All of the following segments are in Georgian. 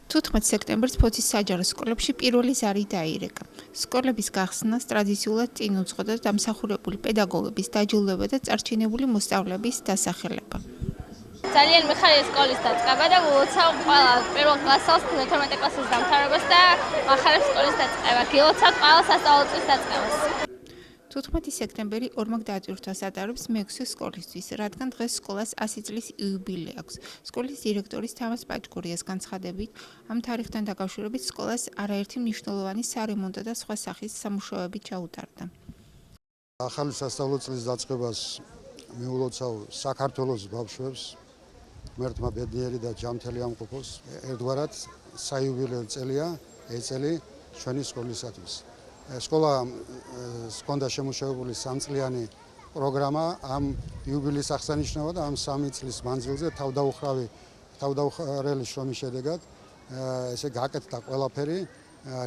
15 სექტემბერს ფოთის საჯარო სკოლებში პირველი ზარი დაირეკა. სკოლების გახსნას ტრადიციულად წინ უძღოდა დამსახურებული პედაგოგების დაჯილდოება და წარჩინებული მოსწავლეების დასახელება. ძალიან მიხარია სკოლის დაწყება და ვილოცავ ყველა პირველ კლასელს 12 კლასის დამთავრებას და მახარებს სკოლის დაწყება. გილოცავ ყველა სასწავლო წლის დაწყებას. 15 სექტემბერი ორმაგ დაატვირთვას ატარებს მეექვსე სკოლისთვის, რადგან დღეს სკოლას 100 წლის იუბილე აქვს. სკოლის დირექტორის თამაზ პაჭკურიას განცხადებით, ამ თარიღთან დაკავშირებით სკოლას არაერთი მნიშვნელოვანი სარემონტო და სხვა სახის სამუშაოები ჩაუტარდა. ახალი სასწავლო წლის დაწყებას მიულოცავ საქართველოს ბავშვებს, ღმერთმა ბედნიერი და ჯანმრთელი ამყოფოს. ერთგვარად საიუბილეო წელია ეს წელი ჩვენი სკოლისათვის. სკოლა ჰქონდა შემუშავებული 3 წლიანი პროგრამა ამ იუბილეის აღსანიშნავად და ამ 3 წლის მანძილზე თავდაუხარელი შრომის შედეგად ესე გაკეთდა ყველაფერი,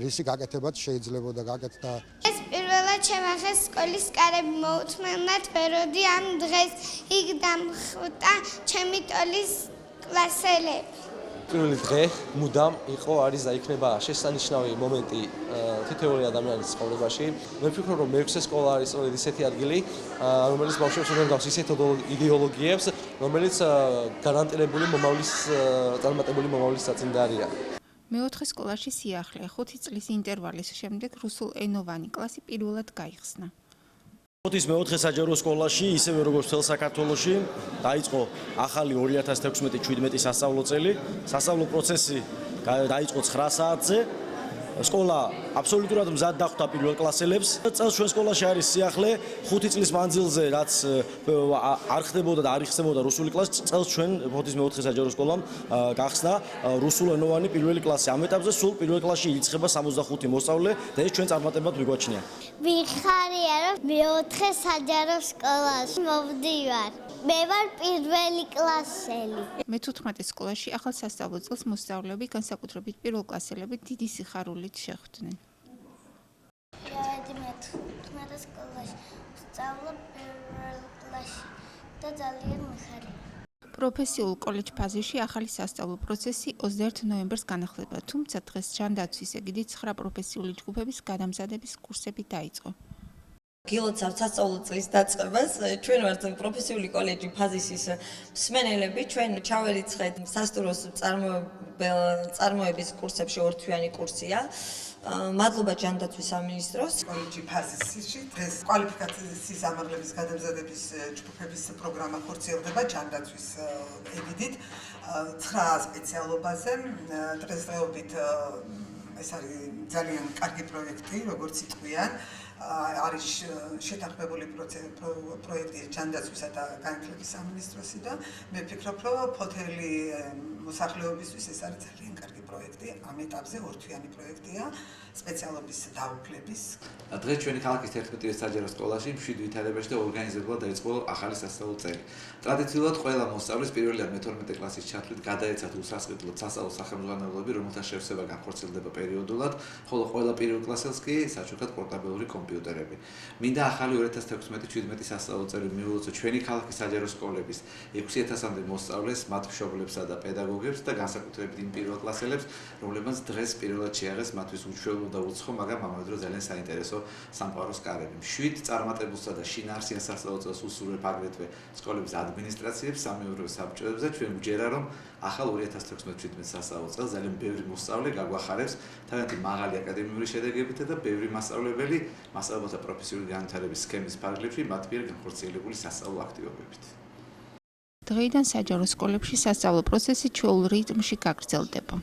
რისი გაკეთებაც შეიძლებოდა გაკეთდა. ეს პირველად შემახეს სკოლის კარები მოუთმენლად ვეროდი ამ დღეს იქ დამხვდა ჩემი ტოლის კლასელები. პირველი დღე მუდამ იყო არის და იქნება შესანიშნავი მომენტი თითოეული ადამიანის ცხოვრებაში. მე ვფიქრობ, რომ მეექვსე სკოლა არის ისეთი ადგილი, რომელიც ბავშვებს უნდა გავს ისეთ იდეოლოგიებს, რომელიც გარანტირებული მომავლის წარმატებული მომავლის საწინდარია. მეოთხე სკოლაში სიახლე 5 წლის ინტერვალის შემდეგ რუსულენოვანი კლასი პირველად გაიხსნა. ფოთის მეოთხე საჯარო სკოლაში, ისევე როგორც მთელ საქართველოში, დაიწყო ახალი 2016-17 სასწავლო წელი. სასწავლო პროცესი დაიწყო 9 საათზე. სკოლა აბსოლუტურად მზად დახვდა პირველ კლასელებს. წელს ჩვენ სკოლაში არის სიახლე 5 წლის მანძილზე, რაც არ ხდებოდა და არ იხსნებოდა რუსული კლასი. წელს ჩვენ ფოთის მეოთხე საჯარო სკოლამ გახსნა რუსულენოვანი პირველი კლასი. ამ ეტაპზე სულ პირველ კლასში ირიცხება 65 მოსწავლე და ეს ჩვენ წარმატებად მიგვაჩნია. ვიხარია, რომ მეოთხე საჯარო სკოლაში მოვდივარ. მე ვარ პირველი კლასელი. მე-15 სკოლაში ახალ სასწავლო წელს მოსწავლეები, განსაკუთრებით პირველ კლასელები, დიდი სიხარულით შეხვდნენ. მე-15 სკოლაში ვსწავლობ პირველ კლასში და ძალიან მიხარია. პროფესიულ კოლეჯ ფაზაში ახალი სასწავლო პროცესი 21 ნოემბერს განახლდება, თუმცა დღეს ჯანდაცვის ეგიდით 9 პროფესიული ჯგუფების გადამზადების კურსები დაიწყო. გილოცავთ სასწავლო წლის დაწყებას. ჩვენ ვართ პროფესიული კოლეჯი ფაზისის მსმენელები. ჩვენ ჩავერიცხეთ სასტუმროს წარმოების კურსებში ორთვიანი კურსია. მადლობა ჯანდაცვის სამინისტროს. კოლეჯი ფაზისში დღეს კვალიფიკაციის ამაღლების გადამზადების ჯგუფების პროგრამა ხორციელდება ჯანდაცვის ეგიდით 9 სპეციალობაზე. დღესდღეობით ეს არის ძალიან კარგი პროექტი, როგორც იტყვიან. არის შეთანხმებული პროექტი ჯანდაცვისა და განათლების სამინისტროსიდან. მე ვფიქრობ, რომ ფოთელი მოსახლეობისთვის ეს არის ძალიან კარგი პროექტი. ამ ეტაპზე ორთვიანი პროექტია სპეციალობის დაუფლების. დღეს ჩვენი ქალაქის 11 საჯარო სკოლაში მშვიდ ვითარებაში და ორგანიზებულად დაიწყო ახალი სასწავლო წელი. ტრადიციულად ყველა მოსწავლის პირველიდან მე-12 კლასის ჩათვლით გადაეცათ უსასყიდლოდ სასწავლო სახელმძღვანელოები, რომელთა შევსება განხორციელდება პერიოდულად, ხოლო ყველა პირველ კლასელს კი საჩუქრად პორტაბელური კომპიუტერები. მინდა ახალი 2016-17 სასწავლო წელი მიულოცო ჩვენი ქალაქის საჯარო სკოლების 6000-მდე მოსწავლეს, მათ მშობლებსა და პედაგოგებს და განსაკუთრებით იმ პირველ კლასელებს, რომლებმაც დღეს პირველად შეაღეს მათთვის უჩვეულო და უცხო, მაგრამ ამავე დროს ძალიან საინტერესო სამყაროს კარები. მშვიდ წარმატებულსა და შინაარსიან სასწავლო წელს უსურვებ აგრეთვე სკოლების ადმინისტრაციებს, სამეურვეო საბჭოებს და ჩვენ ვჯერა, რომ ახალ 2016-17 სასწავლო წელს ძალიან ბევრი მოსწავლე გაგვახარებს თავიანთი მაღალი აკადემიური შედეგებით და ბევრი მასწავლებელი მასწავლებელთა პროფესიული განვითარების სქემის ფარგლებში მათ მიერ განხორციელებული სასწავლო აქტივობებით. დღეიდან საჯარო სკოლებში სასწავლო პროცესი ჩვეულ რიტმში გაგრძელდება.